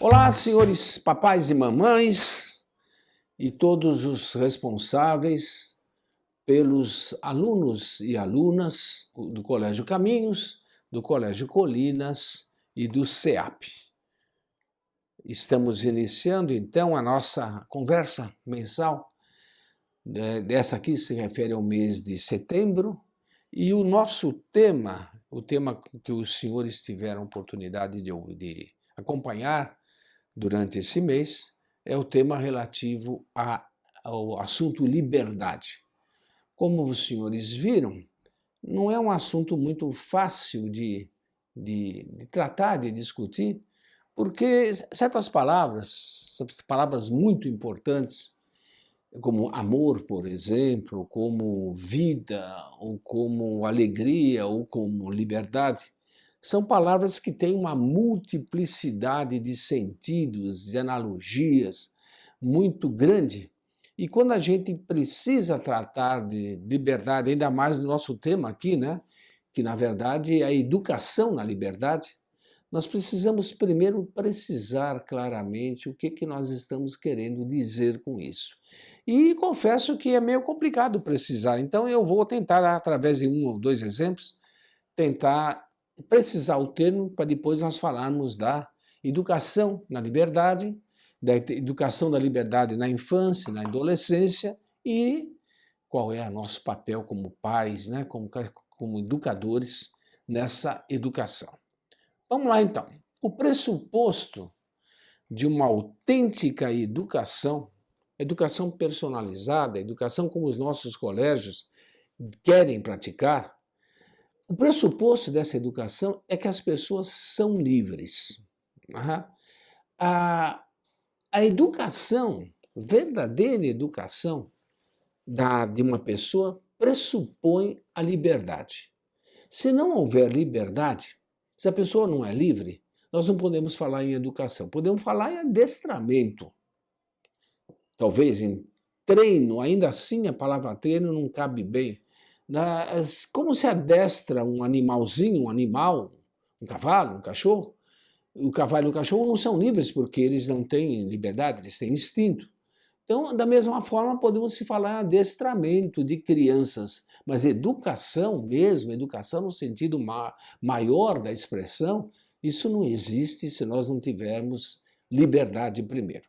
Olá, senhores papais e mamães e todos os responsáveis pelos alunos e alunas do Colégio Caminhos, do Colégio Colinas e do CEAP. Estamos iniciando então a nossa conversa mensal. Dessa aqui se refere ao mês de setembro e o nosso tema, o tema que os senhores tiveram oportunidade de acompanhar durante esse mês, é o tema relativo ao assunto liberdade. Como os senhores viram, não é um assunto muito fácil de tratar, de discutir, porque certas palavras muito importantes, como amor, por exemplo, como vida, ou como alegria, ou como liberdade, são palavras que têm uma multiplicidade de sentidos, de analogias muito grande. E quando a gente precisa tratar de liberdade, ainda mais no nosso tema aqui, né, que na verdade é a educação na liberdade, nós precisamos primeiro precisar claramente o que nós estamos querendo dizer com isso. E confesso que é meio complicado precisar, então eu vou tentar, através de um ou dois exemplos, tentar precisar o termo para depois nós falarmos da educação na liberdade, da educação da liberdade na infância, na adolescência e qual é o nosso papel como pais, né, como educadores nessa educação. Vamos lá então. O pressuposto de uma autêntica educação personalizada, educação como os nossos colégios querem praticar, o pressuposto dessa educação é que as pessoas são livres. A educação, verdadeira educação de uma pessoa pressupõe a liberdade. Se não houver liberdade, se a pessoa não é livre, nós não podemos falar em educação, podemos falar em adestramento. Talvez em treino, ainda assim a palavra treino não cabe bem. Como se adestra um animalzinho, um animal, um cavalo, um cachorro? O cavalo e o cachorro não são livres porque eles não têm liberdade, eles têm instinto. Então, da mesma forma, podemos se falar em adestramento de crianças, mas educação mesmo, educação no sentido maior da expressão, isso não existe se nós não tivermos liberdade primeiro.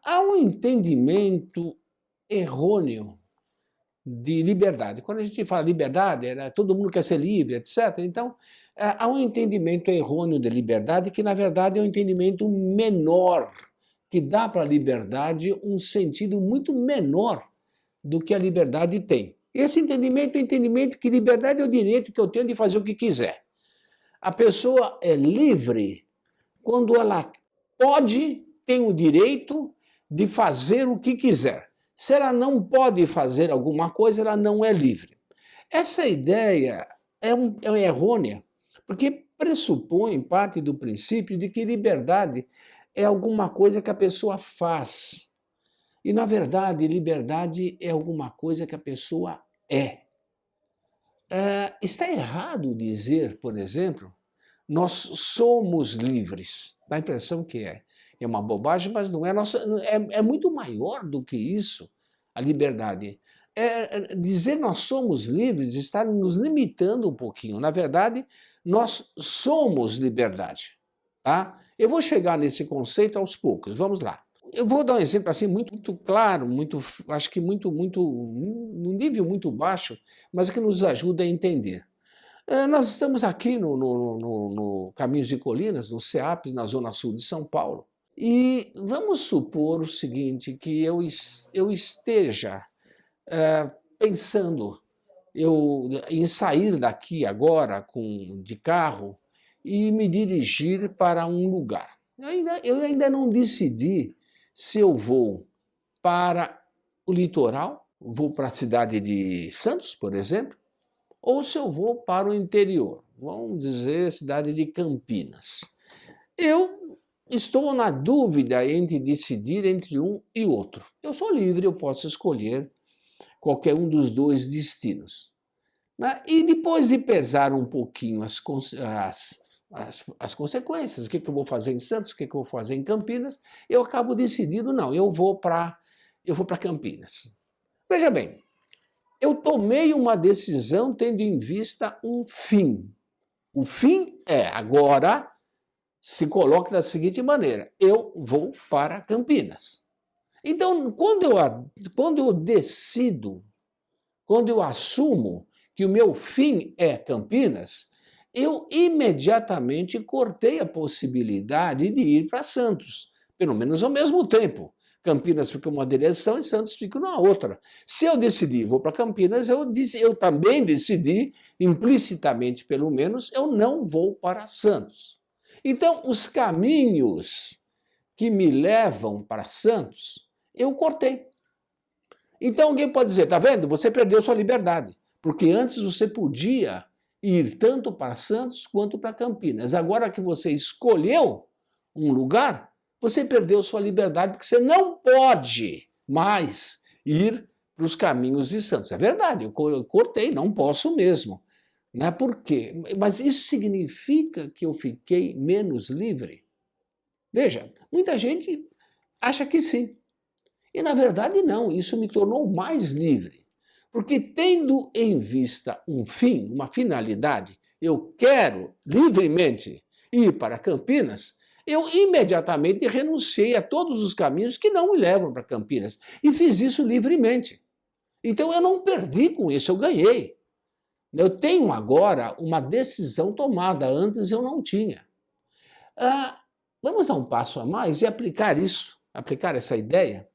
Há um entendimento errôneo de liberdade. Quando a gente fala liberdade, todo mundo quer ser livre, etc. Então, há um entendimento errôneo de liberdade que, na verdade, é um entendimento menor, que dá para a liberdade um sentido muito menor do que a liberdade tem. Esse entendimento é o entendimento que liberdade é o direito que eu tenho de fazer o que quiser. A pessoa é livre quando ela tem o direito de fazer o que quiser. Se ela não pode fazer alguma coisa, ela não é livre. Essa ideia é errônea, porque pressupõe parte do princípio de que liberdade é alguma coisa que a pessoa faz. E, na verdade, liberdade é alguma coisa que a pessoa é. Está errado dizer, por exemplo, nós somos livres. Dá a impressão que é. É uma bobagem, mas não é. É muito maior do que isso, a liberdade. Dizer nós somos livres está nos limitando um pouquinho. Na verdade, nós somos liberdade. Tá? Eu vou chegar nesse conceito aos poucos. Vamos lá. Eu vou dar um exemplo assim muito claro, acho que num nível muito baixo, mas que nos ajuda a entender. Nós estamos aqui no Caminhos de Colinas, no CEAP, na Zona Sul de São Paulo. E vamos supor o seguinte, que eu esteja pensando em sair daqui agora de carro e me dirigir para um lugar. Eu ainda não decidi se eu vou para o litoral, vou para a cidade de Santos, por exemplo, ou se eu vou para o interior, vamos dizer, cidade de Campinas. Eu estou na dúvida entre decidir entre um e outro. Eu sou livre, eu posso escolher qualquer um dos dois destinos. E depois de pesar um pouquinho as consequências, o que eu vou fazer em Santos, o que eu vou fazer em Campinas, eu acabo decidindo, não, eu vou para Campinas. Veja bem, eu tomei uma decisão tendo em vista um fim. O fim é, agora, se coloca da seguinte maneira, eu vou para Campinas. Então, quando eu decido, quando eu assumo que o meu fim é Campinas, eu imediatamente cortei a possibilidade de ir para Santos, pelo menos ao mesmo tempo. Campinas fica uma direção e Santos fica na outra. Se eu decidir vou para Campinas, eu também decidi, implicitamente pelo menos, eu não vou para Santos. Então, os caminhos que me levam para Santos, eu cortei. Então alguém pode dizer, tá vendo? Você perdeu sua liberdade, porque antes você podia ir tanto para Santos quanto para Campinas. Agora que você escolheu um lugar, você perdeu sua liberdade, porque você não pode mais ir para os caminhos de Santos. É verdade, eu cortei, não posso mesmo. Né? Por quê? Mas isso significa que eu fiquei menos livre? Veja, muita gente acha que sim. E, na verdade, não, isso me tornou mais livre. Porque, tendo em vista um fim, uma finalidade, eu quero livremente ir para Campinas, eu imediatamente renunciei a todos os caminhos que não me levam para Campinas. E fiz isso livremente. Então, eu não perdi com isso, eu ganhei. Eu tenho agora uma decisão tomada, antes eu não tinha. Vamos dar um passo a mais e aplicar isso, aplicar essa ideia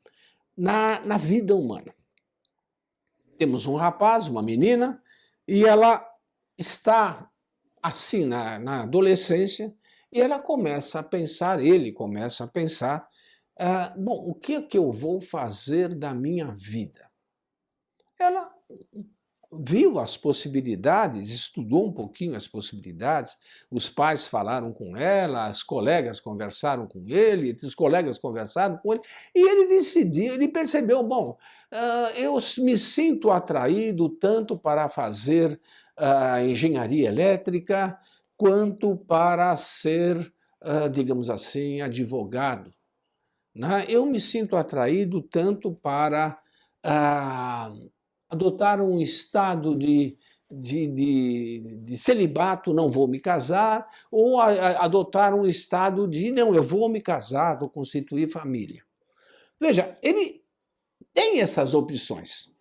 na vida humana. Temos um rapaz, uma menina, e ela está assim na adolescência, e ela começa a pensar, ele começa a pensar, bom, o que é que eu vou fazer da minha vida? Ela viu as possibilidades, estudou um pouquinho as possibilidades, os pais falaram com ela, as colegas conversaram com ele, os colegas conversaram com ele, e ele decidiu, ele percebeu, bom, eu me sinto atraído tanto para fazer engenharia elétrica, quanto para ser, digamos assim, advogado. Né? Eu me sinto atraído tanto para adotar um estado de celibato, não vou me casar, ou adotar um estado de, não, eu vou me casar, vou constituir família. Veja, ele tem essas opções.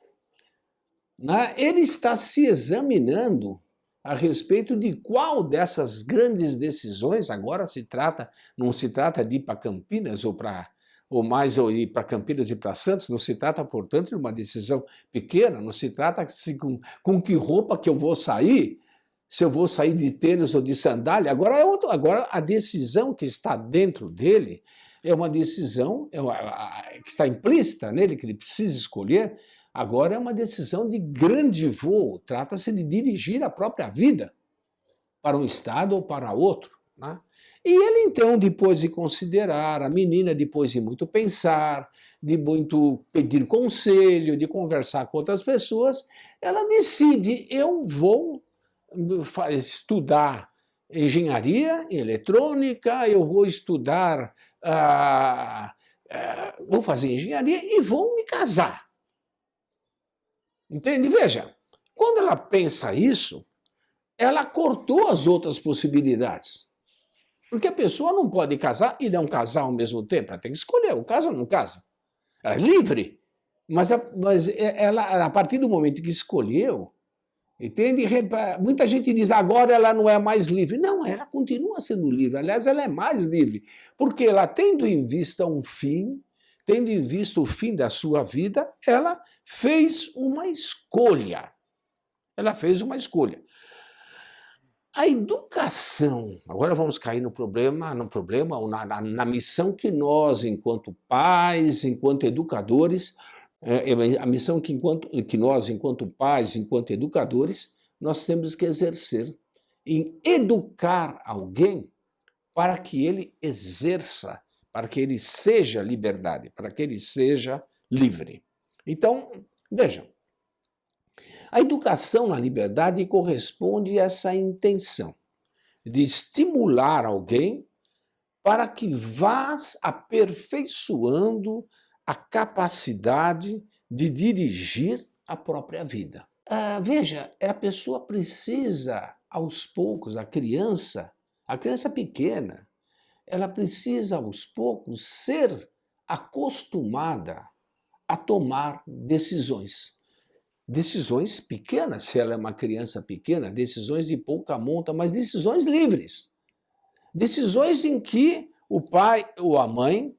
Né? Ele está se examinando a respeito de qual dessas grandes decisões, agora não se trata de ir para Campinas ou ir para Campinas e para Santos, não se trata, portanto, de uma decisão pequena, não se trata com que roupa que eu vou sair, se eu vou sair de tênis ou de sandália. Agora a decisão que está dentro dele é uma decisão que está implícita nele, que ele precisa escolher. Agora é uma decisão de grande voo, trata-se de dirigir a própria vida para um estado ou para outro. Né? E ele então, depois de considerar, a menina depois de muito pensar, de muito pedir conselho, de conversar com outras pessoas, ela decide, eu vou estudar engenharia eletrônica, eu vou estudar, vou fazer engenharia e vou me casar. Entende? Veja, quando ela pensa isso, ela cortou as outras possibilidades. Porque a pessoa não pode casar e não casar ao mesmo tempo. Ela tem que escolher, ou casa ou não casa. Ela é livre. Mas ela, a partir do momento que escolheu, entende? Muita gente diz, agora ela não é mais livre. Não, ela continua sendo livre. Aliás, ela é mais livre. Porque ela, tendo em vista um fim, tendo em vista o fim da sua vida, ela fez uma escolha. Ela fez uma escolha. A educação, agora vamos cair no problema ou na missão que nós, enquanto pais, enquanto educadores, a missão que nós, enquanto pais, enquanto educadores, nós temos que exercer em educar alguém para que ele exerça, para que ele seja liberdade, para que ele seja livre. Então, vejam, a educação na liberdade corresponde a essa intenção de estimular alguém para que vá aperfeiçoando a capacidade de dirigir a própria vida. Veja, a pessoa precisa, aos poucos, a criança pequena, ela precisa, aos poucos, ser acostumada a tomar decisões. Decisões pequenas, se ela é uma criança pequena, decisões de pouca monta, mas decisões livres. Decisões em que o pai ou a mãe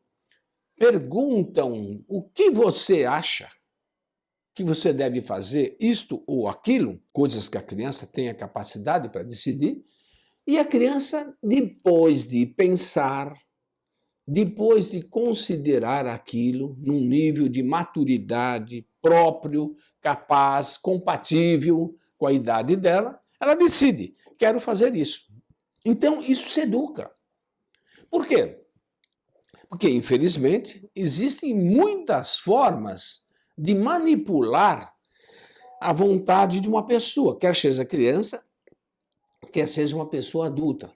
perguntam o que você acha que você deve fazer, isto ou aquilo, coisas que a criança tem a capacidade para decidir, e a criança, depois de pensar, depois de considerar aquilo num nível de maturidade próprio, capaz, compatível com a idade dela, ela decide, quero fazer isso. Então, isso se educa. Por quê? Porque, infelizmente, existem muitas formas de manipular a vontade de uma pessoa, quer seja criança, quer seja uma pessoa adulta.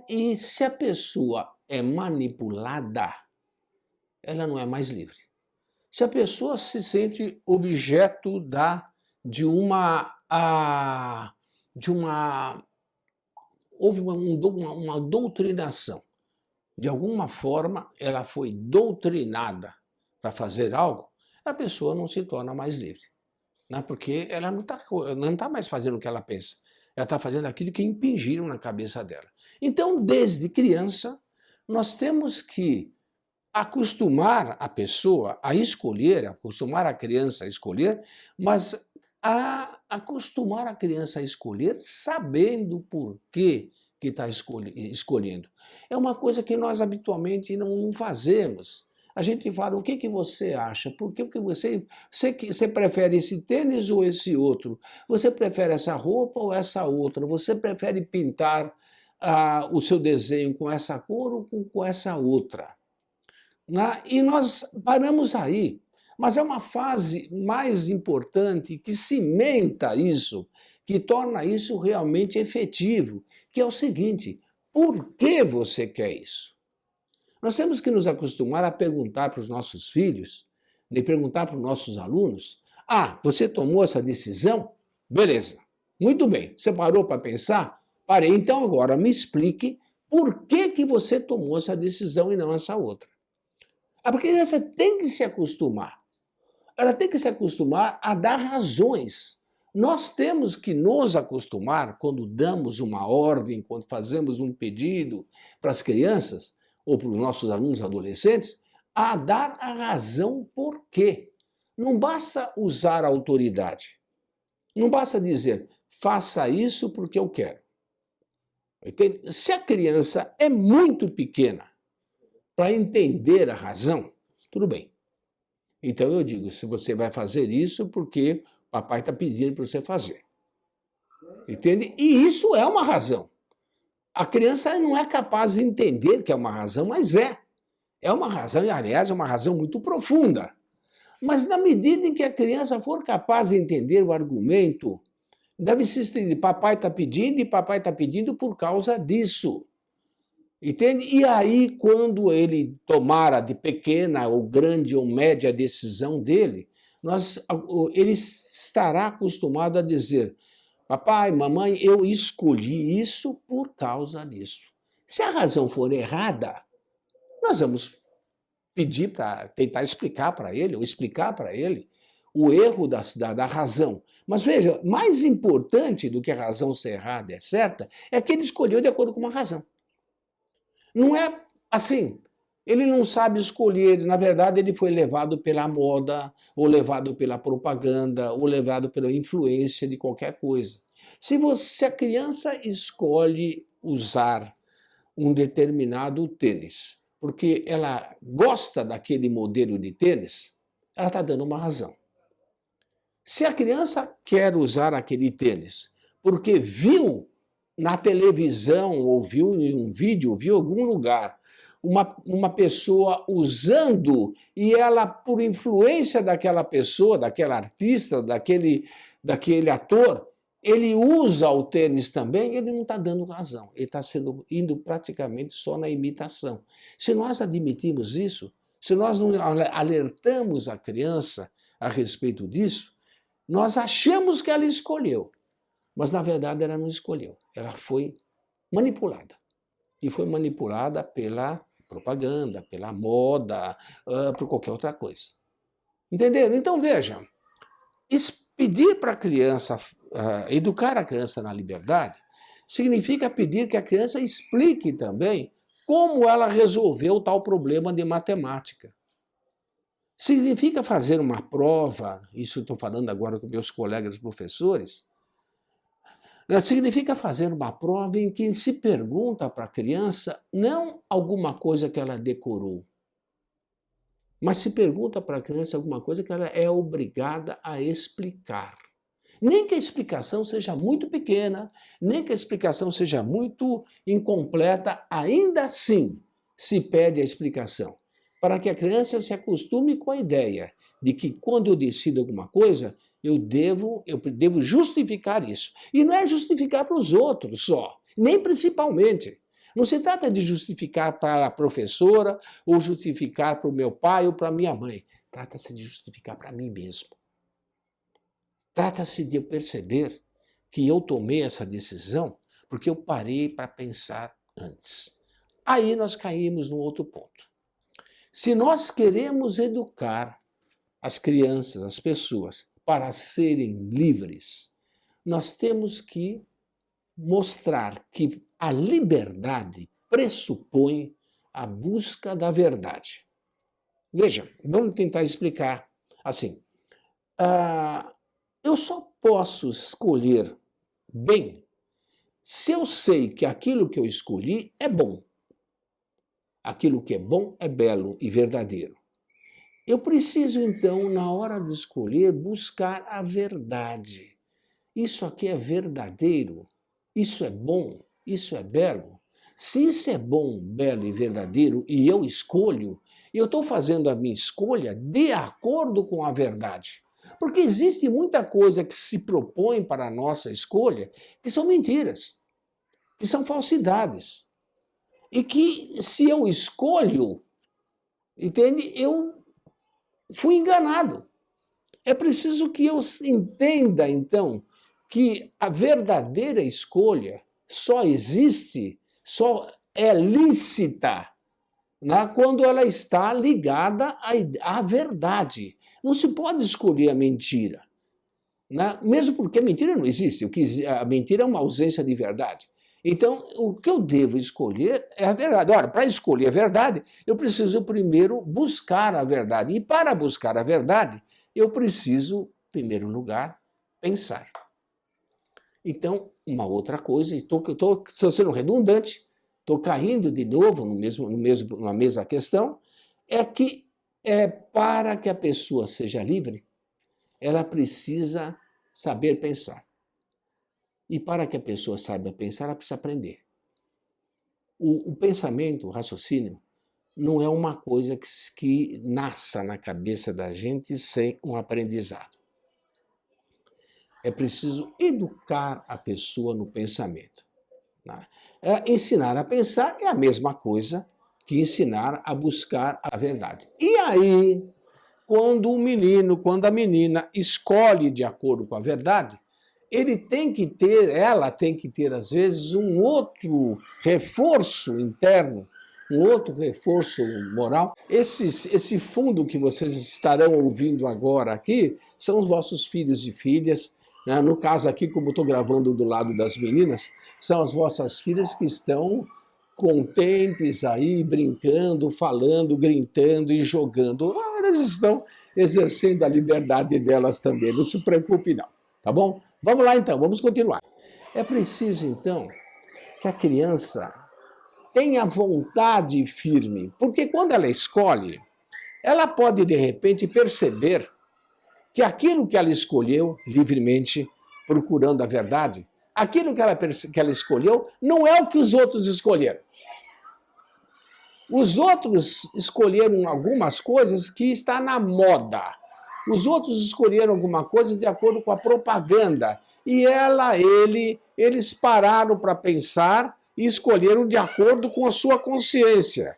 E se a pessoa é manipulada, ela não é mais livre. Se a pessoa se sente objeto houve uma doutrinação. De alguma forma, ela foi doutrinada para fazer algo, a pessoa não se torna mais livre. Né? Porque ela não tá mais fazendo o que ela pensa. Ela está fazendo aquilo que impingiram na cabeça dela. Então, desde criança, nós temos que acostumar a pessoa a escolher, acostumar a criança a escolher, mas acostumar a criança a escolher sabendo por que está escolhendo. É uma coisa que nós habitualmente não fazemos. A gente fala, o que você acha? Por que você prefere esse tênis ou esse outro? Você prefere essa roupa ou essa outra? Você prefere pintar o seu desenho com essa cor ou com essa outra? E nós paramos aí. Mas é uma fase mais importante que cimenta isso, que torna isso realmente efetivo, que é o seguinte: por que você quer isso? Nós temos que nos acostumar a perguntar para os nossos filhos, e perguntar para os nossos alunos: você tomou essa decisão? Beleza, muito bem. Você parou para pensar? Parei, então agora me explique por que você tomou essa decisão e não essa outra. A criança tem que se acostumar. Ela tem que se acostumar a dar razões. Nós temos que nos acostumar, quando damos uma ordem, quando fazemos um pedido para as crianças ou para os nossos alunos adolescentes, a dar a razão por quê. Não basta usar a autoridade. Não basta dizer, faça isso porque eu quero. Entende? Se a criança é muito pequena para entender a razão, tudo bem. Então eu digo, se você vai fazer isso porque o papai está pedindo para você fazer. Entende? E isso é uma razão. A criança não é capaz de entender que é uma razão, mas é. É uma razão, e aliás, é uma razão muito profunda. Mas na medida em que a criança for capaz de entender o argumento, deve se entender, papai está pedindo e papai está pedindo por causa disso. Entende? E aí, quando ele tomar de pequena ou grande ou média decisão dele, ele estará acostumado a dizer, papai, mamãe, eu escolhi isso por causa disso. Se a razão for errada, nós vamos pedir para tentar explicar para ele, ou explicar para ele, o erro da razão. Mas veja, mais importante do que a razão ser errada e certa, é que ele escolheu de acordo com uma razão. Não é assim. Ele não sabe escolher. Na verdade, ele foi levado pela moda, ou levado pela propaganda, ou levado pela influência de qualquer coisa. Se a criança escolhe usar um determinado tênis, porque ela gosta daquele modelo de tênis, ela está dando uma razão. Se a criança quer usar aquele tênis porque viu na televisão, ou viu em um vídeo, ou viu em algum lugar, uma pessoa usando, e ela, por influência daquela pessoa, daquela artista, daquele ator, ele usa o tênis também, ele não está dando razão. Ele está indo praticamente só na imitação. Se nós admitimos isso, se nós não alertamos a criança a respeito disso, nós achamos que ela escolheu. Mas, na verdade, ela não escolheu. Ela foi manipulada. E foi manipulada pela propaganda, pela moda, por qualquer outra coisa. Entenderam? Então, vejam, pedir para a criança, educar a criança na liberdade, significa pedir que a criança explique também como ela resolveu tal problema de matemática. Significa fazer uma prova, isso eu estou falando agora com meus colegas professores, significa fazer uma prova em que se pergunta para a criança não alguma coisa que ela decorou, mas se pergunta para a criança alguma coisa que ela é obrigada a explicar. Nem que a explicação seja muito pequena, nem que a explicação seja muito incompleta, ainda assim se pede a explicação, para que a criança se acostume com a ideia de que quando eu decido alguma coisa, eu devo justificar isso. E não é justificar para os outros só, nem principalmente. Não se trata de justificar para a professora, ou justificar para o meu pai ou para a minha mãe. Trata-se de justificar para mim mesmo. Trata-se de eu perceber que eu tomei essa decisão porque eu parei para pensar antes. Aí nós caímos num outro ponto. Se nós queremos educar as crianças, as pessoas, para serem livres, nós temos que mostrar que a liberdade pressupõe a busca da verdade. Veja, vamos tentar explicar assim. Eu só posso escolher bem se eu sei que aquilo que eu escolhi é bom. Aquilo que é bom é belo e verdadeiro. Eu preciso, então, na hora de escolher, buscar a verdade. Isso aqui é verdadeiro? Isso é bom? Isso é belo? Se isso é bom, belo e verdadeiro e eu escolho, eu estou fazendo a minha escolha de acordo com a verdade. Porque existe muita coisa que se propõe para a nossa escolha que são mentiras, que são falsidades. E que se eu escolho, entende, eu fui enganado. É preciso que eu entenda, então, que a verdadeira escolha só existe, só é lícita, né, quando ela está ligada à verdade. Não se pode escolher a mentira, né? Mesmo porque a mentira não existe. A mentira é uma ausência de verdade. Então, o que eu devo escolher é a verdade. Ora, para escolher a verdade, eu preciso primeiro buscar a verdade. E para buscar a verdade, eu preciso, em primeiro lugar, pensar. Então, uma outra coisa, estou sendo redundante, estou caindo de novo na mesma questão, é que para que a pessoa seja livre, ela precisa saber pensar. E para que a pessoa saiba pensar, ela precisa aprender. O pensamento, o raciocínio, não é uma coisa que nasça na cabeça da gente sem um aprendizado. É preciso educar a pessoa no pensamento. Ensinar a pensar é a mesma coisa que ensinar a buscar a verdade. E aí, quando o menino, quando a menina escolhe de acordo com a verdade, ela tem que ter, às vezes, um outro reforço interno, um outro reforço moral. Esse fundo que vocês estarão ouvindo agora aqui são os vossos filhos e filhas. Né? No caso aqui, como estou gravando do lado das meninas, são as vossas filhas que estão contentes aí, brincando, falando, gritando e jogando. Elas estão exercendo a liberdade delas também, não se preocupe não, tá bom? Vamos lá então, vamos continuar. É preciso então que a criança tenha vontade firme, porque quando ela escolhe, ela pode de repente perceber que aquilo que ela escolheu livremente, procurando a verdade, aquilo que ela escolheu não é o que os outros escolheram. Os outros escolheram algumas coisas que está na moda. Os outros escolheram alguma coisa de acordo com a propaganda. e eles pararam para pensar e escolheram de acordo com a sua consciência,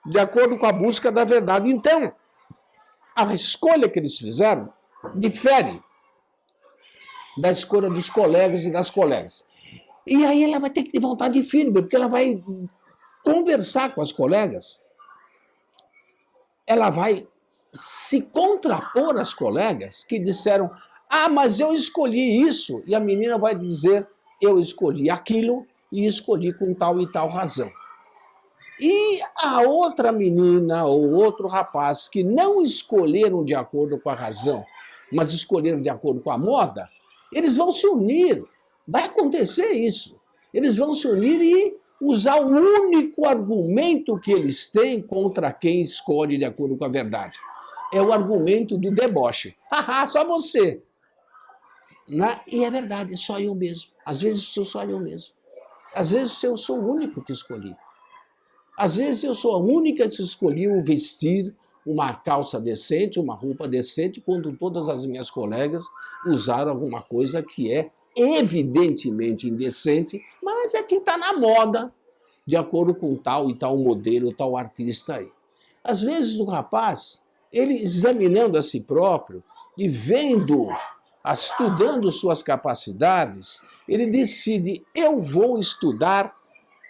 de acordo com a busca da verdade. Então, a escolha que eles fizeram difere da escolha dos colegas e das colegas. E aí ela vai ter que ter vontade firme, porque ela vai conversar com as colegas, ela vai se contrapor às colegas que disseram: ah, mas eu escolhi isso. E a menina vai dizer: eu escolhi aquilo e escolhi com tal e tal razão. E a outra menina ou outro rapaz que não escolheram de acordo com a razão, mas escolheram de acordo com a moda, eles vão se unir. Vai acontecer isso. Eles vão se unir e usar o único argumento que eles têm contra quem escolhe de acordo com a verdade. É o argumento do deboche. Haha, só você. E é verdade, só eu mesmo. Às vezes sou só eu mesmo. Às vezes eu sou o único que escolhi. Às vezes eu sou a única que escolheu vestir uma calça decente, uma roupa decente, quando todas as minhas colegas usaram alguma coisa que é evidentemente indecente, mas é que está na moda, de acordo com tal e tal modelo, tal artista aí. Às vezes o rapaz, ele examinando a si próprio e vendo, estudando suas capacidades, ele decide: eu vou estudar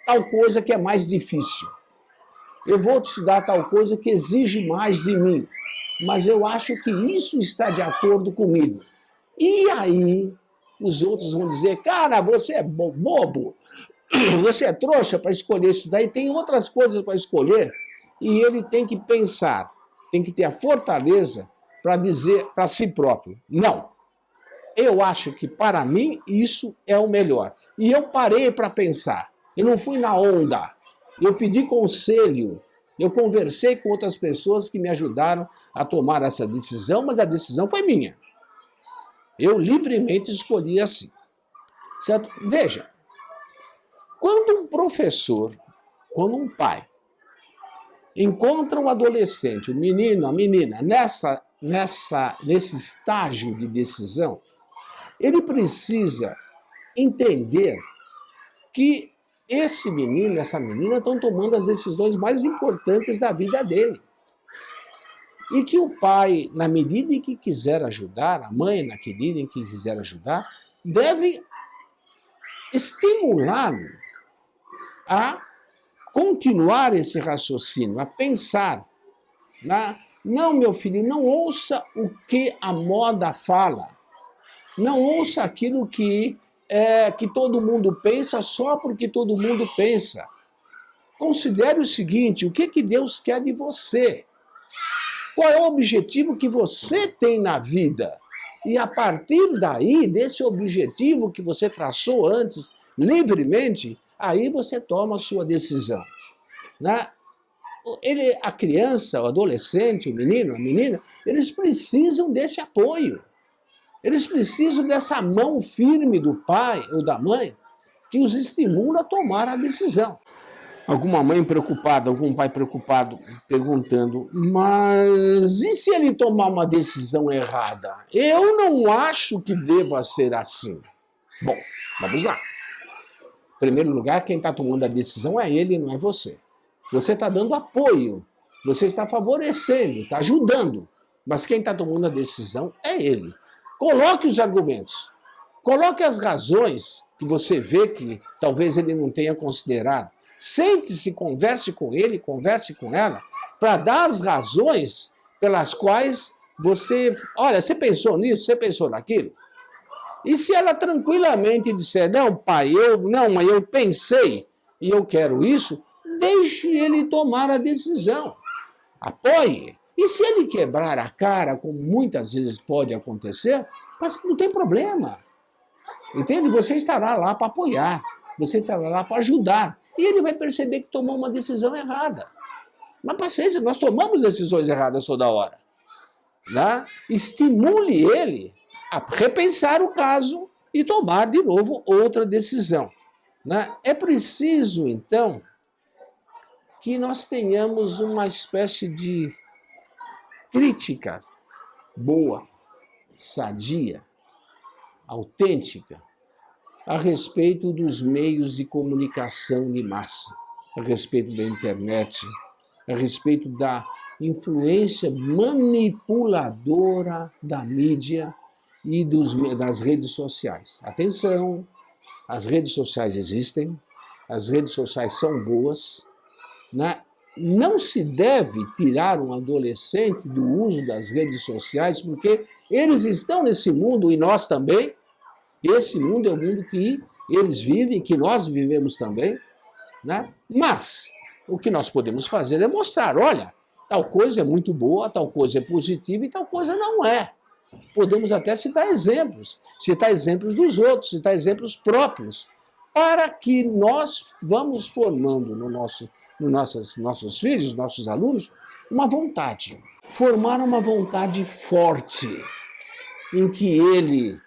tal coisa que é mais difícil. Eu vou estudar tal coisa que exige mais de mim, mas eu acho que isso está de acordo comigo. E aí os outros vão dizer: cara, você é bobo, você é trouxa para escolher isso daí, tem outras coisas para escolher. E ele tem que pensar, tem que ter a fortaleza para dizer para si próprio: não, eu acho que para mim isso é o melhor. E eu parei para pensar, eu não fui na onda, eu pedi conselho, eu conversei com outras pessoas que me ajudaram a tomar essa decisão, mas a decisão foi minha. Eu livremente escolhi assim. Certo? Veja, quando um professor, quando um pai encontra um adolescente, um menino, a menina, nesse estágio de decisão, ele precisa entender que esse menino, essa menina estão tomando as decisões mais importantes da vida dele. E que o pai, na medida em que quiser ajudar, a mãe, na medida em que quiser ajudar, deve estimulá-lo a continuar esse raciocínio, a pensar. Não, meu filho, não ouça o que a moda fala. Não ouça aquilo que todo mundo pensa só porque todo mundo pensa. Considere o seguinte: o que Deus quer de você? Qual é o objetivo que você tem na vida? E a partir daí, desse objetivo que você traçou antes, livremente, aí você toma a sua decisão. A criança, o adolescente, o menino, a menina, eles precisam desse apoio. Eles precisam dessa mão firme do pai ou da mãe que os estimula a tomar a decisão. Alguma mãe preocupada, algum pai preocupado, perguntando: mas e se ele tomar uma decisão errada? Eu não acho que deva ser assim. Bom, vamos lá. Em primeiro lugar, quem está tomando a decisão é ele, não é você. Você está dando apoio, você está favorecendo, está ajudando, mas quem está tomando a decisão é ele. Coloque os argumentos, coloque as razões que você vê que talvez ele não tenha considerado. Sente-se, converse com ele, converse com ela, para dar as razões pelas quais você... Olha, você pensou nisso, você pensou naquilo? E se ela tranquilamente disser: não, pai, mãe, eu pensei e eu quero isso, deixe ele tomar a decisão. Apoie. E se ele quebrar a cara, como muitas vezes pode acontecer, mas não tem problema. Entende? Você estará lá para apoiar, você estará lá para ajudar. E ele vai perceber que tomou uma decisão errada. Mas paciência, nós tomamos decisões erradas toda hora. Estimule ele a repensar o caso e tomar de novo outra decisão. É preciso, então, que nós tenhamos uma espécie de crítica boa, sadia, autêntica a respeito dos meios de comunicação de massa, a respeito da internet, a respeito da influência manipuladora da mídia e das redes sociais. Atenção, as redes sociais existem, as redes sociais são boas, né? Não se deve tirar um adolescente do uso das redes sociais, porque eles estão nesse mundo e nós também. Esse mundo é o mundo que eles vivem, que nós vivemos também, né? Mas o que nós podemos fazer é mostrar, olha, tal coisa é muito boa, tal coisa é positiva e tal coisa não é. Podemos até citar exemplos dos outros, citar exemplos próprios, para que nós vamos formando nos nossos filhos, nossos alunos, uma vontade. Formar uma vontade forte, em que ele,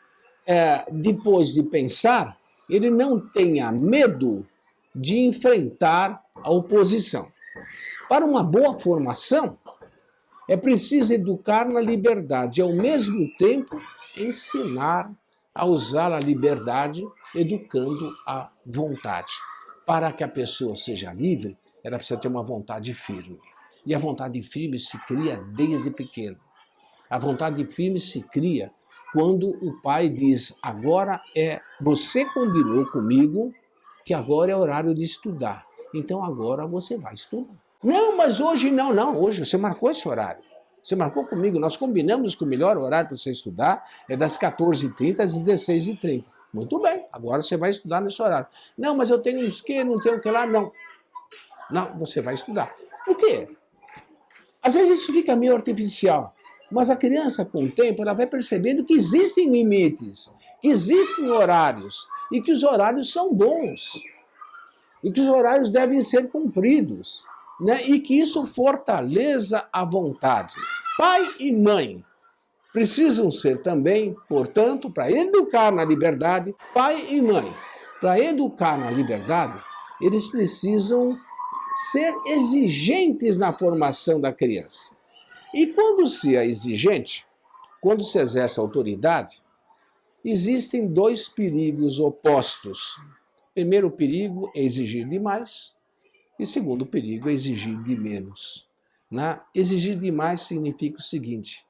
depois de pensar, ele não tenha medo de enfrentar a oposição. Para uma boa formação, é preciso educar na liberdade e, ao mesmo tempo, ensinar a usar a liberdade, educando a vontade. Para que a pessoa seja livre, ela precisa ter uma vontade firme. E a vontade firme se cria desde pequeno. A vontade firme se cria quando o pai diz, agora você combinou comigo que agora é horário de estudar. Então agora você vai estudar. Não, mas hoje não. Hoje você marcou esse horário. Você marcou comigo. Nós combinamos que o melhor horário para você estudar é das 14h30 às 16h30. Muito bem, agora você vai estudar nesse horário. Não, mas eu tenho uns que, não tenho o que lá. Não, você vai estudar. Por quê? Às vezes isso fica meio artificial. Mas a criança, com o tempo, ela vai percebendo que existem limites, que existem horários, e que os horários são bons, e que os horários devem ser cumpridos, né? E que isso fortaleça a vontade. Pai e mãe precisam ser também, portanto, para educar na liberdade, pai e mãe, para educar na liberdade, eles precisam ser exigentes na formação da criança. E quando se é exigente, quando se exerce autoridade, existem dois perigos opostos. Primeiro perigo é exigir demais, e segundo perigo é exigir de menos. Exigir demais significa o seguinte,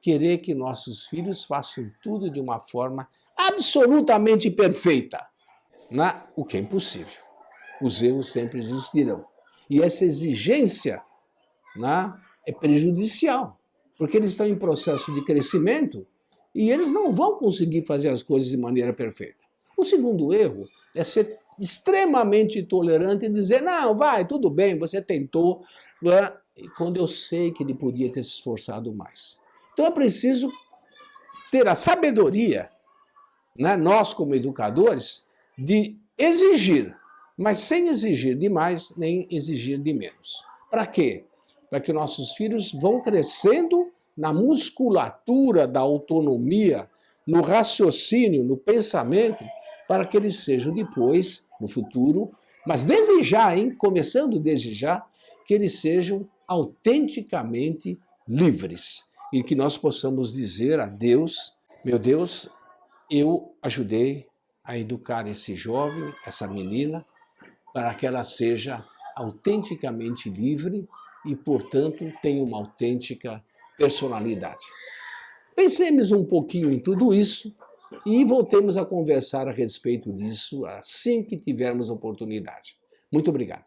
querer que nossos filhos façam tudo de uma forma absolutamente perfeita, o que é impossível. Os erros sempre existirão. E essa exigência é prejudicial, porque eles estão em processo de crescimento e eles não vão conseguir fazer as coisas de maneira perfeita. O segundo erro é ser extremamente tolerante e dizer, não, vai, tudo bem, você tentou, quando eu sei que ele podia ter se esforçado mais. Então é preciso ter a sabedoria, nós como educadores, de exigir, mas sem exigir demais nem exigir de menos. Para quê? Para que nossos filhos vão crescendo na musculatura da autonomia, no raciocínio, no pensamento, para que eles sejam depois, no futuro, mas desde já, começando desde já, que eles sejam autenticamente livres. E que nós possamos dizer a Deus, meu Deus, eu ajudei a educar esse jovem, essa menina, para que ela seja autenticamente livre e, portanto, tenha uma autêntica personalidade. Pensemos um pouquinho em tudo isso e voltemos a conversar a respeito disso assim que tivermos oportunidade. Muito obrigado.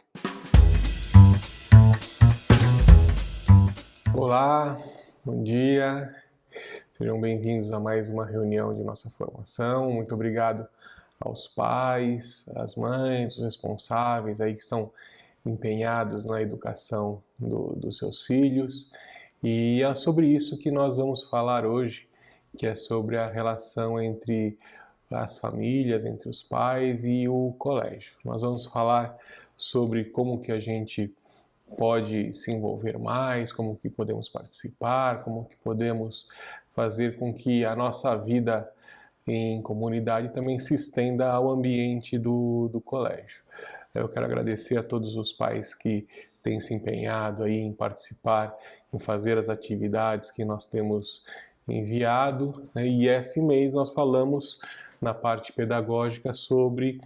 Olá, bom dia. Sejam bem-vindos a mais uma reunião de nossa formação. Muito obrigado aos pais, às mães, os responsáveis aí que estão empenhados na educação dos seus filhos. E é sobre isso que nós vamos falar hoje, que é sobre a relação entre as famílias, entre os pais e o colégio. Nós vamos falar sobre como que a gente pode se envolver mais, como que podemos participar, como que podemos fazer com que a nossa vida em comunidade também se estenda ao ambiente do colégio. Eu quero agradecer a todos os pais que têm se empenhado aí em participar, em fazer as atividades que nós temos enviado, né? E esse mês nós falamos na parte pedagógica sobre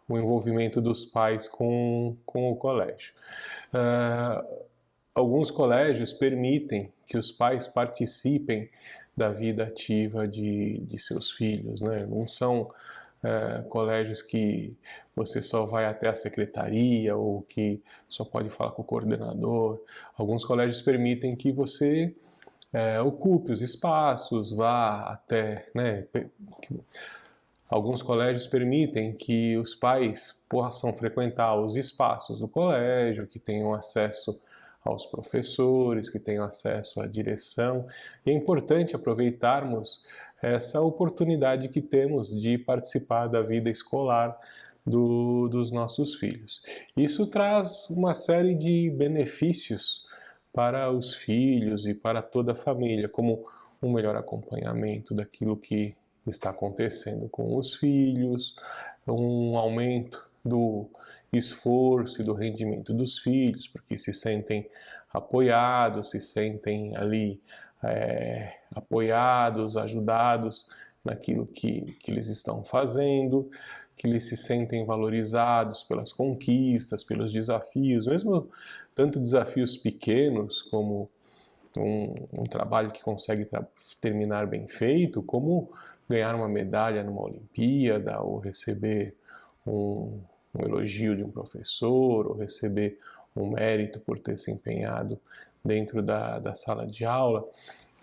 o envolvimento dos pais com o colégio. Alguns colégios permitem que os pais participem da vida ativa de seus filhos, né? Não são colégios que você só vai até a secretaria ou que só pode falar com o coordenador. Alguns colégios permitem que você ocupe os espaços, vá até, né? Alguns colégios permitem que os pais possam frequentar os espaços do colégio, que tenham acesso aos professores, que tenham acesso à direção. E é importante aproveitarmos essa oportunidade que temos de participar da vida escolar dos nossos filhos. Isso traz uma série de benefícios para os filhos e para toda a família, como um melhor acompanhamento daquilo que está acontecendo com os filhos, um aumento do esforço e do rendimento dos filhos, porque se sentem apoiados, se sentem ali apoiados, ajudados naquilo que eles estão fazendo, que eles se sentem valorizados pelas conquistas, pelos desafios, mesmo tanto desafios pequenos como um trabalho que consegue terminar bem feito, como ganhar uma medalha numa Olimpíada, ou receber um elogio de um professor, ou receber um mérito por ter se empenhado dentro da sala de aula.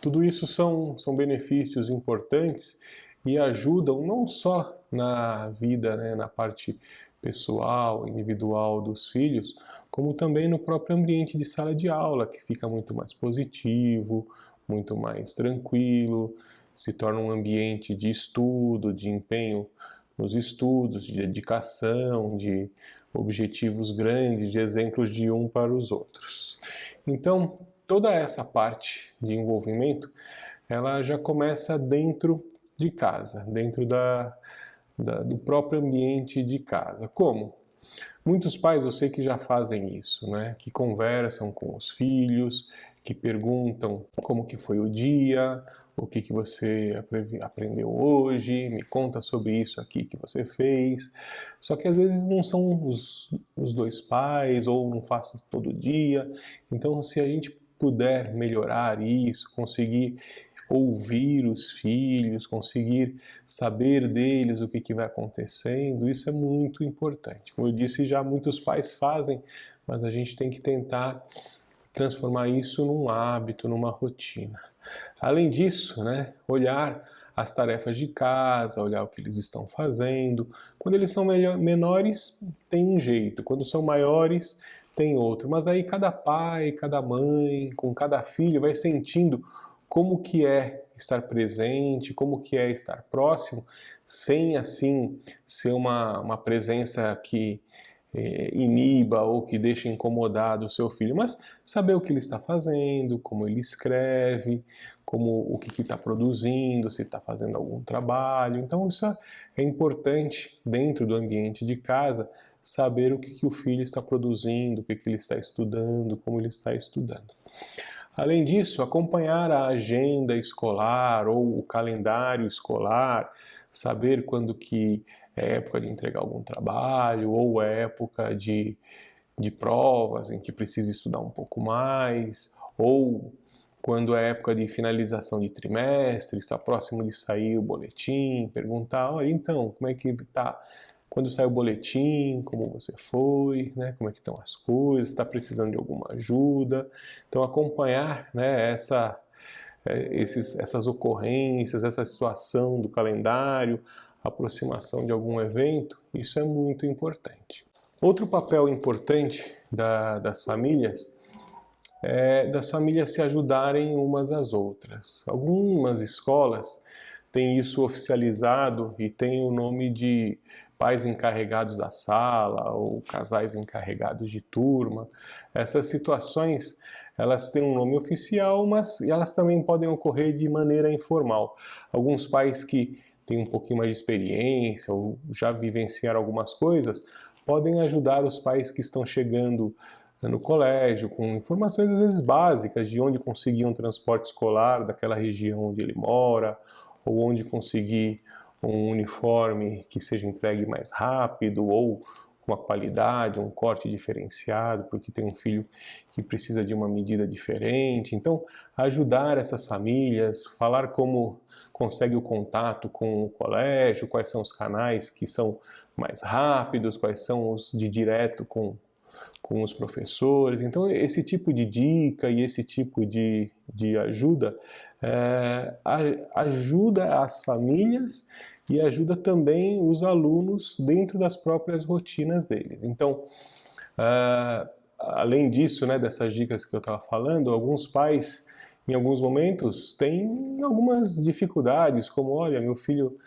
Tudo isso são benefícios importantes e ajudam não só na vida, né, na parte pessoal, individual dos filhos, como também no próprio ambiente de sala de aula, que fica muito mais positivo, muito mais tranquilo, se torna um ambiente de estudo, de empenho nos estudos, de dedicação, de objetivos grandes, de exemplos de um para os outros. Então, toda essa parte de envolvimento, ela já começa dentro de casa, dentro do próprio ambiente de casa. Como? Muitos pais eu sei que já fazem isso, né? Que conversam com os filhos, que perguntam como que foi o dia, o que você aprendeu hoje, me conta sobre isso aqui que você fez. Só que às vezes não são os dois pais, ou não façam todo dia. Então, se a gente puder melhorar isso, conseguir ouvir os filhos, conseguir saber deles o que vai acontecendo, isso é muito importante. Como eu disse, já muitos pais fazem, mas a gente tem que tentar transformar isso num hábito, numa rotina. Além disso, né, olhar as tarefas de casa, olhar o que eles estão fazendo. Quando eles são menores, tem um jeito. Quando são maiores, tem outro. Mas aí cada pai, cada mãe, com cada filho, vai sentindo como que é estar presente, como que é estar próximo, sem assim ser uma presença que iniba ou que deixa incomodado o seu filho, mas saber o que ele está fazendo, como ele escreve, o que está produzindo, se está fazendo algum trabalho. Então isso é importante dentro do ambiente de casa, saber o que o filho está produzindo, o que ele está estudando, como ele está estudando. Além disso, acompanhar a agenda escolar ou o calendário escolar, saber quando que é época de entregar algum trabalho ou é época de provas em que precisa estudar um pouco mais, ou quando é época de finalização de trimestre, está próximo de sair o boletim, perguntar, olha, então, como é que está? Quando sai o boletim, como você foi, né? Como é que estão as coisas, está precisando de alguma ajuda. Então, acompanhar, né, essas ocorrências, essa situação do calendário, aproximação de algum evento, isso é muito importante. Outro papel importante das famílias é das famílias se ajudarem umas às outras. Algumas escolas têm isso oficializado e tem o nome de pais encarregados da sala ou casais encarregados de turma. Essas situações, elas têm um nome oficial, mas elas também podem ocorrer de maneira informal. Alguns pais que têm um pouquinho mais de experiência ou já vivenciaram algumas coisas, podem ajudar os pais que estão chegando no colégio, com informações às vezes básicas de onde conseguir um transporte escolar daquela região onde ele mora, ou onde conseguir um uniforme que seja entregue mais rápido, ou com uma qualidade, um corte diferenciado, porque tem um filho que precisa de uma medida diferente. Então, ajudar essas famílias, falar como consegue o contato com o colégio, quais são os canais que são mais rápidos, quais são os de direto com os professores. Então, esse tipo de dica e esse tipo de ajuda ajuda as famílias e ajuda também os alunos dentro das próprias rotinas deles. Então, além disso, né, dessas dicas que eu estava falando, alguns pais, em alguns momentos, têm algumas dificuldades, como, olha, meu filho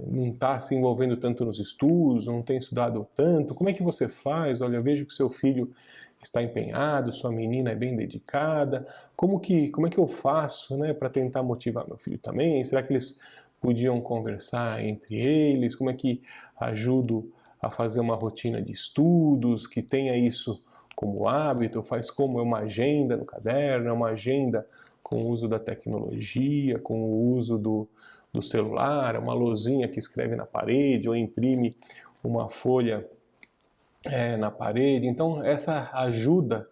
não está se envolvendo tanto nos estudos, não tem estudado tanto, como é que você faz? Olha, eu vejo que seu filho está empenhado, sua menina é bem dedicada, como é que eu faço, né, para tentar motivar meu filho também? Será que eles podiam conversar entre eles? Como é que ajudo a fazer uma rotina de estudos, que tenha isso como hábito, faz como uma agenda no caderno, uma agenda com o uso da tecnologia, com o uso do celular, uma lousinha que escreve na parede ou imprime uma folha na parede. Então, essa ajuda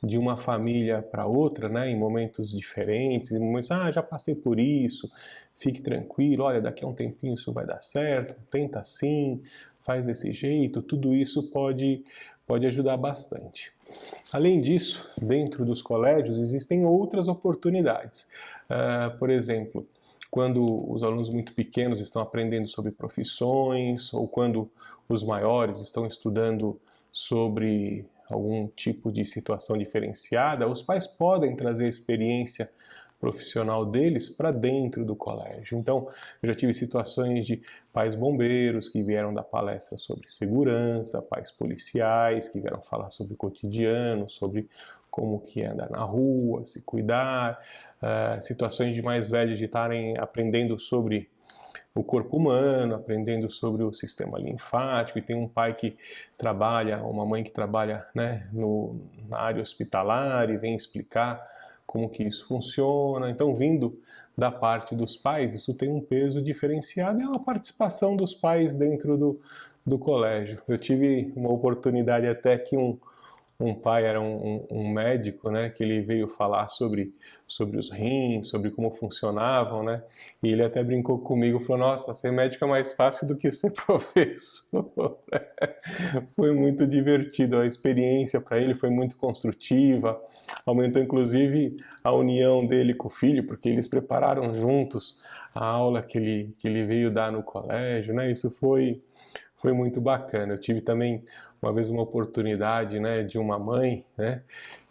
de uma família para outra, né, em momentos diferentes, em momentos, já passei por isso, fique tranquilo, olha, daqui a um tempinho isso vai dar certo, tenta assim, faz desse jeito, tudo isso pode ajudar bastante. Além disso, dentro dos colégios existem outras oportunidades. Por exemplo, quando os alunos muito pequenos estão aprendendo sobre profissões, ou quando os maiores estão estudando sobre algum tipo de situação diferenciada, os pais podem trazer a experiência profissional deles para dentro do colégio. Então, eu já tive situações de pais bombeiros que vieram dar palestra sobre segurança, pais policiais que vieram falar sobre o cotidiano, sobre como que é andar na rua, se cuidar, situações de mais velhos de estarem aprendendo sobre o corpo humano, aprendendo sobre o sistema linfático, e tem um pai que trabalha, uma mãe que trabalha, né, na área hospitalar e vem explicar como que isso funciona. Então, vindo da parte dos pais, isso tem um peso diferenciado e é uma participação dos pais dentro do colégio. Eu tive uma oportunidade até que um pai era um médico, né, que ele veio falar sobre os rins, sobre como funcionavam, né, e ele até brincou comigo, falou, nossa, ser médico é mais fácil do que ser professor. Foi muito divertido, a experiência para ele foi muito construtiva, aumentou inclusive a união dele com o filho, porque eles prepararam juntos a aula que ele veio dar no colégio, né, isso foi muito bacana. Eu tive também uma vez uma oportunidade, né, de uma mãe, né,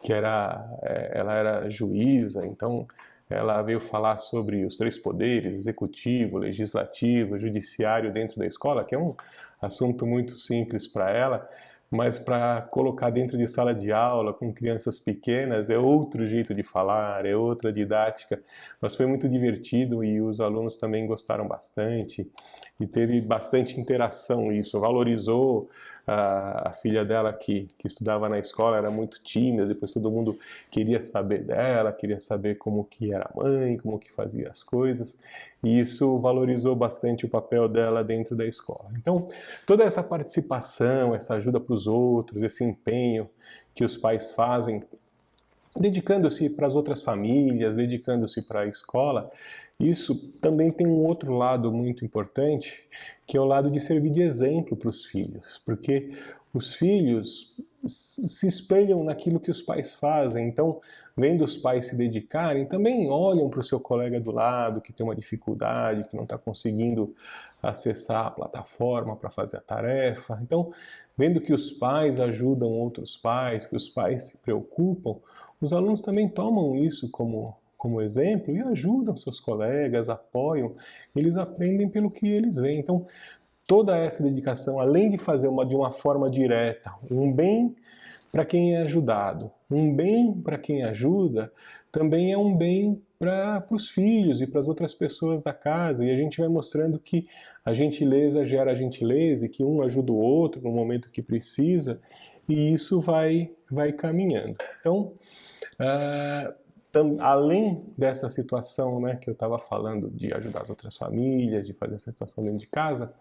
que ela era juíza, então ela veio falar sobre os 3 poderes, executivo, legislativo, judiciário dentro da escola, que é um assunto muito simples para ela, mas para colocar dentro de sala de aula com crianças pequenas é outro jeito de falar, é outra didática, mas foi muito divertido e os alunos também gostaram bastante e teve bastante interação isso, valorizou a filha dela que estudava na escola, era muito tímida, depois todo mundo queria saber dela, queria saber como que era a mãe, como que fazia as coisas, e isso valorizou bastante o papel dela dentro da escola. Então, toda essa participação, essa ajuda para os outros, esse empenho que os pais fazem, dedicando-se para as outras famílias, dedicando-se para a escola, isso também tem um outro lado muito importante, que é o lado de servir de exemplo para os filhos, porque os filhos se espelham naquilo que os pais fazem, então, vendo os pais se dedicarem, também olham para o seu colega do lado, que tem uma dificuldade, que não está conseguindo acessar a plataforma para fazer a tarefa. Então, vendo que os pais ajudam outros pais, que os pais se preocupam, os alunos também tomam isso como exemplo e ajudam seus colegas, apoiam, eles aprendem pelo que eles veem. Então, toda essa dedicação, além de fazer de uma forma direta, um bem para quem é ajudado, um bem para quem ajuda, também é um bem para os filhos e para as outras pessoas da casa, e a gente vai mostrando que a gentileza gera gentileza e que um ajuda o outro no momento que precisa, e isso vai caminhando. Então, além dessa situação, né, que eu estava falando de ajudar as outras famílias, de fazer essa situação dentro de casa,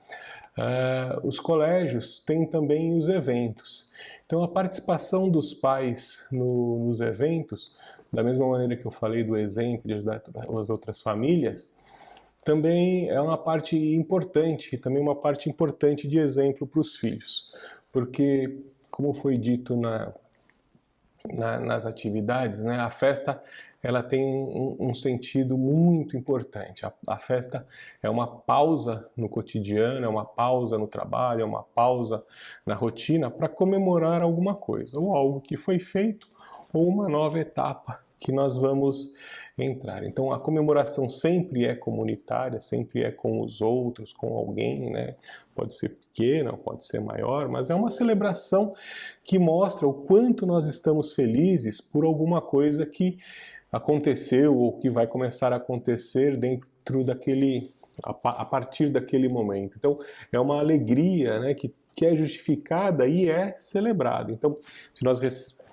os colégios têm também os eventos. Então a participação dos pais nos eventos, da mesma maneira que eu falei do exemplo de ajudar as outras famílias, também é uma parte importante, também uma parte importante de exemplo para os filhos. Porque, como foi dito nas atividades, né, a festa ela tem um sentido muito importante. A festa é uma pausa no cotidiano, é uma pausa no trabalho, é uma pausa na rotina para comemorar alguma coisa, ou algo que foi feito, ou uma nova etapa que nós vamos entrar. Então a comemoração sempre é comunitária, sempre é com os outros, com alguém, né? Pode ser pequena, pode ser maior, mas é uma celebração que mostra o quanto nós estamos felizes por alguma coisa que aconteceu ou que vai começar a acontecer dentro a partir daquele momento. Então é uma alegria, né, que é justificada e é celebrada. Então se nós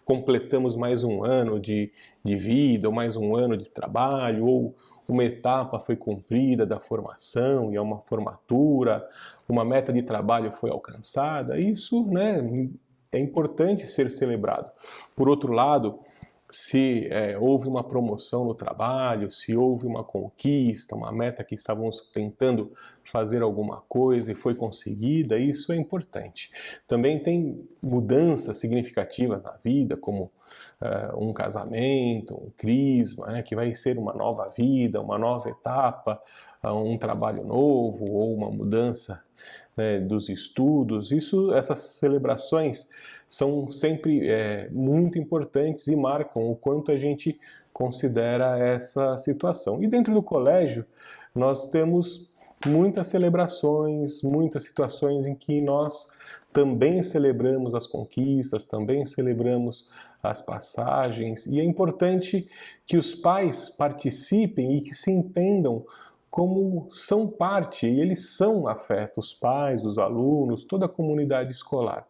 completamos mais um ano de vida, ou mais um ano de trabalho, ou uma etapa foi cumprida da formação e é uma formatura, uma meta de trabalho foi alcançada, isso, né, é importante ser celebrado. Por outro lado, se houve uma promoção no trabalho, se houve uma conquista, uma meta que estávamos tentando fazer alguma coisa e foi conseguida, isso é importante. Também tem mudanças significativas na vida, como um casamento, um crisma, né, que vai ser uma nova vida, uma nova etapa, um trabalho novo ou uma mudança, né, dos estudos. Essas celebrações são sempre muito importantes e marcam o quanto a gente considera essa situação. E dentro do colégio, nós temos muitas celebrações, muitas situações em que nós também celebramos as conquistas, também celebramos as passagens, e é importante que os pais participem e que se entendam como são parte, e eles são a festa, os pais, os alunos, toda a comunidade escolar.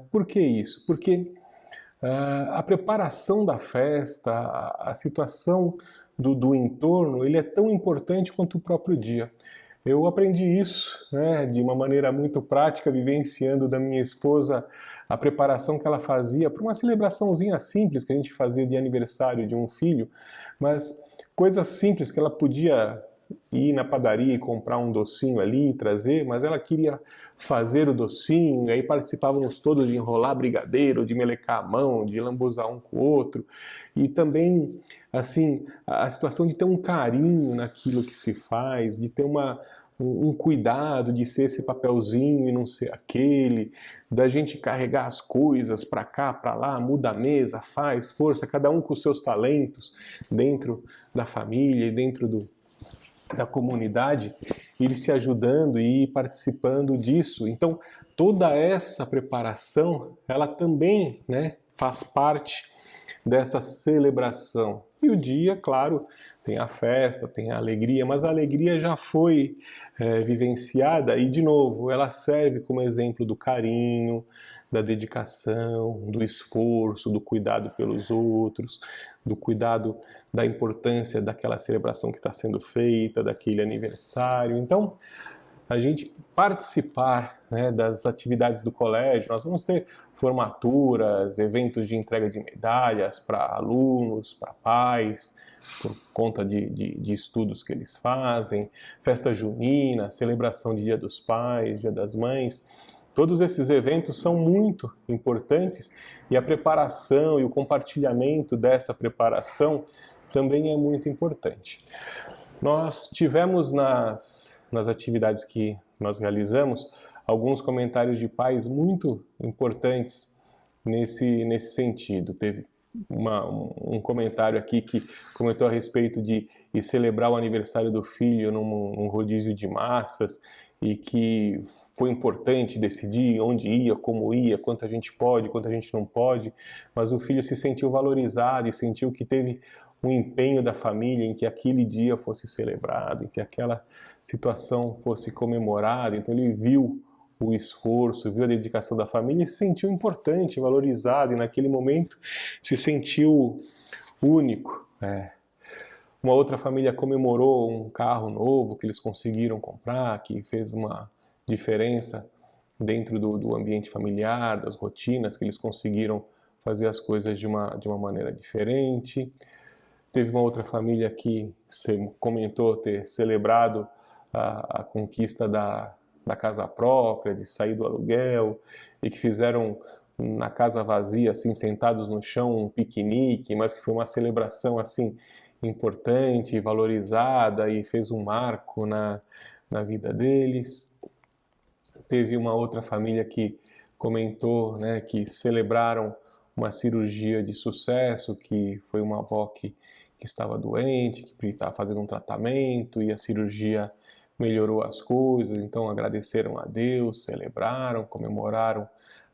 Por que isso? Porque a preparação da festa, a situação do entorno, ele é tão importante quanto o próprio dia. Eu aprendi isso, né, de uma maneira muito prática, vivenciando da minha esposa a preparação que ela fazia para uma celebraçãozinha simples que a gente fazia de aniversário de um filho, mas coisas simples que ela podia ir na padaria e comprar um docinho ali e trazer, mas ela queria fazer o docinho, e aí participávamos todos de enrolar brigadeiro, de melecar a mão, de lambuzar um com o outro, e também, assim, a situação de ter um carinho naquilo que se faz, de ter um cuidado de ser esse papelzinho e não ser aquele, da gente carregar as coisas para cá, para lá, muda a mesa, faz força, cada um com os seus talentos dentro da família e dentro da comunidade, ir se ajudando e ir participando disso. Então, toda essa preparação, ela também, né, faz parte dessa celebração. E o dia, claro, tem a festa, tem a alegria, mas a alegria já foi vivenciada e, de novo, ela serve como exemplo do carinho, da dedicação, do esforço, do cuidado pelos outros, do cuidado da importância daquela celebração que está sendo feita, daquele aniversário. Então, a gente participar, né, das atividades do colégio, nós vamos ter formaturas, eventos de entrega de medalhas para alunos, para pais, por conta de estudos que eles fazem, festa junina, celebração de Dia dos Pais, Dia das Mães. Todos esses eventos são muito importantes e a preparação e o compartilhamento dessa preparação também é muito importante. Nós tivemos nas atividades que nós realizamos alguns comentários de pais muito importantes nesse sentido. Teve um comentário aqui que comentou a respeito de celebrar o aniversário do filho num rodízio de massas e que foi importante decidir onde ia, como ia, quanto a gente pode, quanto a gente não pode, mas o filho se sentiu valorizado e sentiu que teve um empenho da família em que aquele dia fosse celebrado, em que aquela situação fosse comemorada. Então ele viu o esforço, viu a dedicação da família e se sentiu importante, valorizado, e naquele momento se sentiu único. Uma outra família comemorou um carro novo que eles conseguiram comprar, que fez uma diferença dentro do ambiente familiar, das rotinas, que eles conseguiram fazer as coisas de uma maneira diferente. Teve uma outra família que comentou ter celebrado a conquista da casa própria, de sair do aluguel, e que fizeram na casa vazia, assim, sentados no chão, um piquenique, mas que foi uma celebração assim importante, valorizada, e fez um marco na vida deles. Teve uma outra família que comentou, né, que celebraram uma cirurgia de sucesso, que foi uma avó que estava doente, que estava fazendo um tratamento, e a cirurgia melhorou as coisas, então agradeceram a Deus, celebraram, comemoraram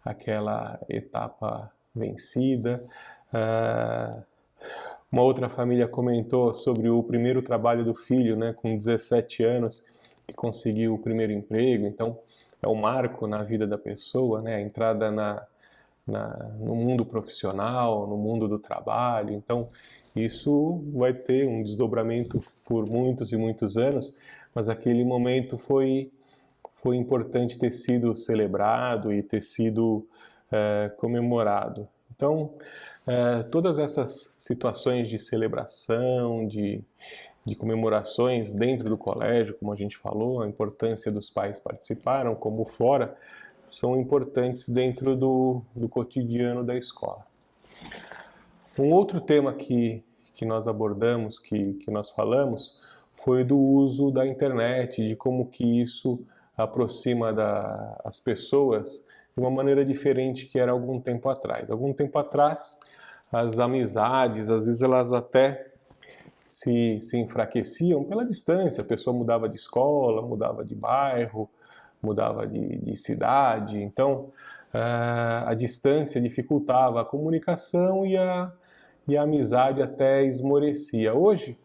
aquela etapa vencida. Uma outra família comentou sobre o primeiro trabalho do filho, né, com 17 anos, que conseguiu o primeiro emprego. Então é um marco na vida da pessoa, né, a entrada no mundo profissional, no mundo do trabalho. Então isso vai ter um desdobramento por muitos e muitos anos, mas aquele momento foi importante ter sido celebrado e ter sido comemorado. Então, todas essas situações de celebração, de comemorações dentro do colégio, como a gente falou, a importância dos pais participaram, como fora, são importantes dentro do cotidiano da escola. Um outro tema que nós abordamos, que nós falamos, foi do uso da internet, de como que isso aproxima as pessoas de uma maneira diferente que era algum tempo atrás. Algum tempo atrás, as amizades, às vezes elas até se enfraqueciam pela distância. A pessoa mudava de escola, mudava de bairro, mudava de cidade. Então, a distância dificultava a comunicação e a amizade até esmorecia. Hoje,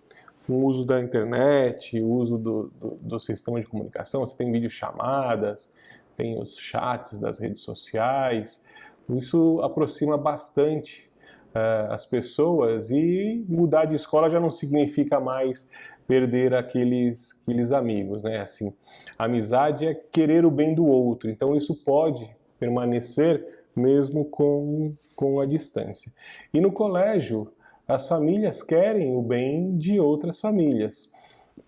com o uso da internet, o uso do sistema de comunicação, você tem videochamadas, tem os chats das redes sociais, isso aproxima bastante as pessoas, e mudar de escola já não significa mais perder aqueles amigos, né? Assim, a amizade é querer o bem do outro, então isso pode permanecer mesmo com a distância. E no colégio, as famílias querem o bem de outras famílias.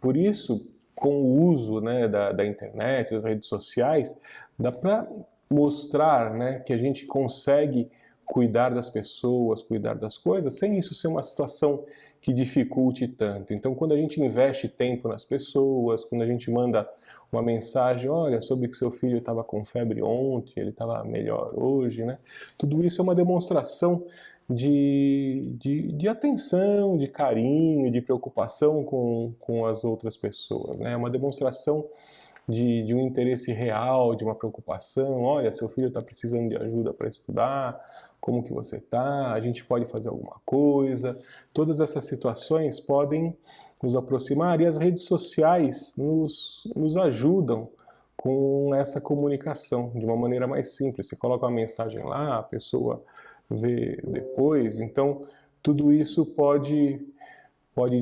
Por isso, com o uso, né, da internet, das redes sociais, dá para mostrar, né, que a gente consegue cuidar das pessoas, cuidar das coisas, sem isso ser uma situação que dificulte tanto. Então, quando a gente investe tempo nas pessoas, quando a gente manda uma mensagem, olha, soube que seu filho estava com febre ontem, ele estava melhor hoje, né? Tudo isso é uma demonstração de atenção, de carinho, de preocupação com as outras pessoas, né? É uma demonstração de um interesse real, de uma preocupação. Olha, seu filho está precisando de ajuda para estudar, como que você está? A gente pode fazer alguma coisa? Todas essas situações podem nos aproximar, e as redes sociais nos ajudam com essa comunicação de uma maneira mais simples. Você coloca uma mensagem lá, a pessoa vê depois. Então, tudo isso pode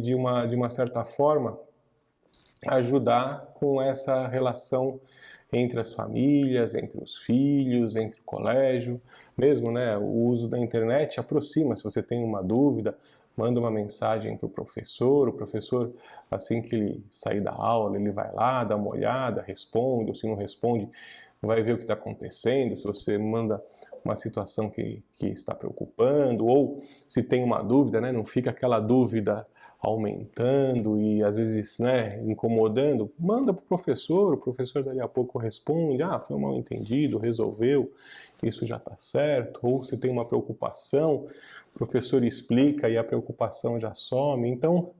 de uma certa forma ajudar com essa relação entre as famílias, entre os filhos, entre o colégio, mesmo, né? O uso da internet aproxima. Se você tem uma dúvida, manda uma mensagem para o professor, assim que ele sair da aula, ele vai lá, dá uma olhada, responde, ou se não responde, vai ver o que está acontecendo. Se você manda uma situação que está preocupando, ou se tem uma dúvida, né? Não fica aquela dúvida aumentando e às vezes, né, incomodando, manda para o professor dali a pouco responde, foi um mal entendido, resolveu, isso já está certo. Ou se tem uma preocupação, o professor explica e a preocupação já some. Então,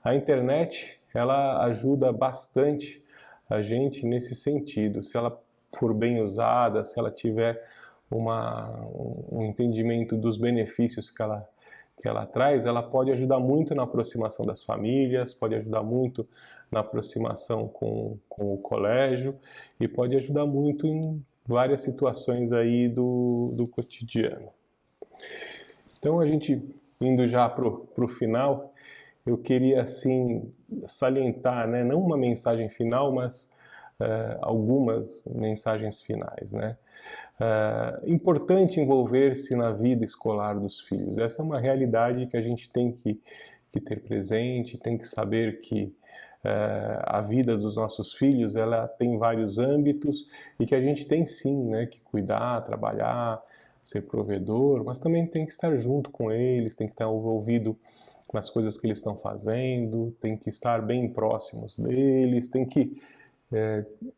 a internet, ela ajuda bastante a gente nesse sentido. Se ela for bem usada, se ela tiver um entendimento dos benefícios que ela traz, ela pode ajudar muito na aproximação das famílias, pode ajudar muito na aproximação com o colégio e pode ajudar muito em várias situações aí do cotidiano. Então, a gente indo já para o final, eu queria assim salientar, né, não uma mensagem final, mas algumas mensagens finais, né? Importante envolver-se na vida escolar dos filhos. Essa é uma realidade que a gente tem que ter presente, tem que saber que a vida dos nossos filhos ela tem vários âmbitos e que a gente tem sim, né, que cuidar, trabalhar, ser provedor, mas também tem que estar junto com eles, tem que estar envolvido nas coisas que eles estão fazendo, tem que estar bem próximos deles, tem que,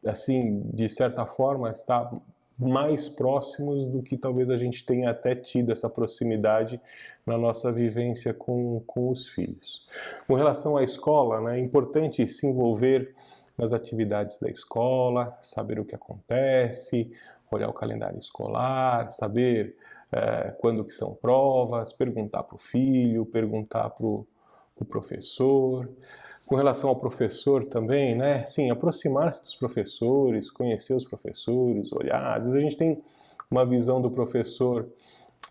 assim, de certa forma, estar mais próximos do que talvez a gente tenha até tido essa proximidade na nossa vivência com os filhos. Com relação à escola, né, é importante se envolver nas atividades da escola, saber o que acontece, olhar o calendário escolar, saber quando que são provas, perguntar para o filho, perguntar para o professor. Com relação ao professor também, né? Sim, aproximar-se dos professores, conhecer os professores, olhar. Às vezes a gente tem uma visão do professor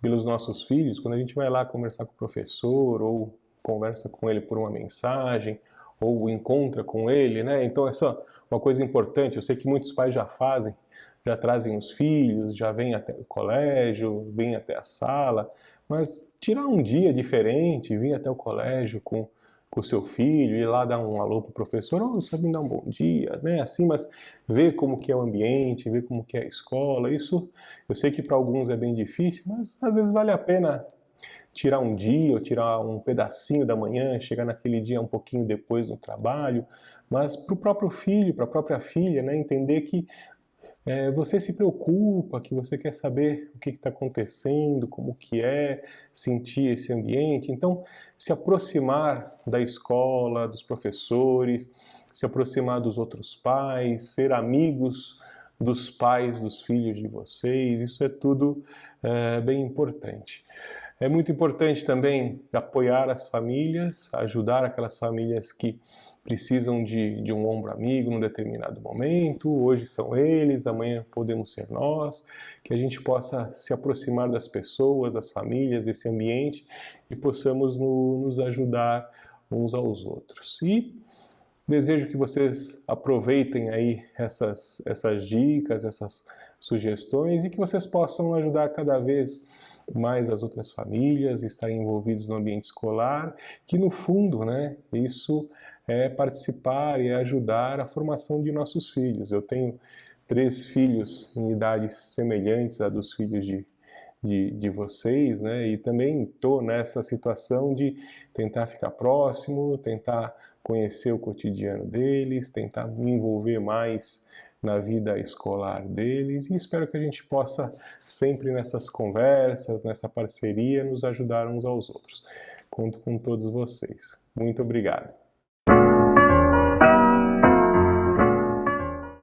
pelos nossos filhos, quando a gente vai lá conversar com o professor, ou conversa com ele por uma mensagem, ou encontra com ele, né? Então essa é uma coisa importante, eu sei que muitos pais já fazem, já trazem os filhos, já vêm até o colégio, vêm até a sala, mas tirar um dia diferente, vir até o colégio com o seu filho, ir lá dar um alô pro professor, ou só vir dar um bom dia, né? Assim, mas ver como que é o ambiente, ver como que é a escola, isso eu sei que para alguns é bem difícil, mas às vezes vale a pena tirar um dia, ou tirar um pedacinho da manhã, chegar naquele dia um pouquinho depois no trabalho, mas para o próprio filho, para a própria filha, né, entender que você se preocupa, que você quer saber o que está acontecendo, como que é, sentir esse ambiente. Então, se aproximar da escola, dos professores, se aproximar dos outros pais, ser amigos dos pais dos filhos de vocês, isso é tudo bem importante. É muito importante também apoiar as famílias, ajudar aquelas famílias que precisam de um ombro amigo num determinado momento. Hoje são eles, amanhã podemos ser nós, que a gente possa se aproximar das pessoas, das famílias, desse ambiente e possamos nos ajudar uns aos outros. E desejo que vocês aproveitem aí essas dicas, essas sugestões e que vocês possam ajudar cada vez mais as outras famílias, estarem envolvidos no ambiente escolar, que no fundo, né, isso é participar e ajudar a formação de nossos filhos. Eu tenho 3 filhos em idades semelhantes à dos filhos de vocês, né, e também estou nessa situação de tentar ficar próximo, tentar conhecer o cotidiano deles, tentar me envolver mais na vida escolar deles e espero que a gente possa sempre nessas conversas, nessa parceria, nos ajudar uns aos outros. Conto com todos vocês. Muito obrigado.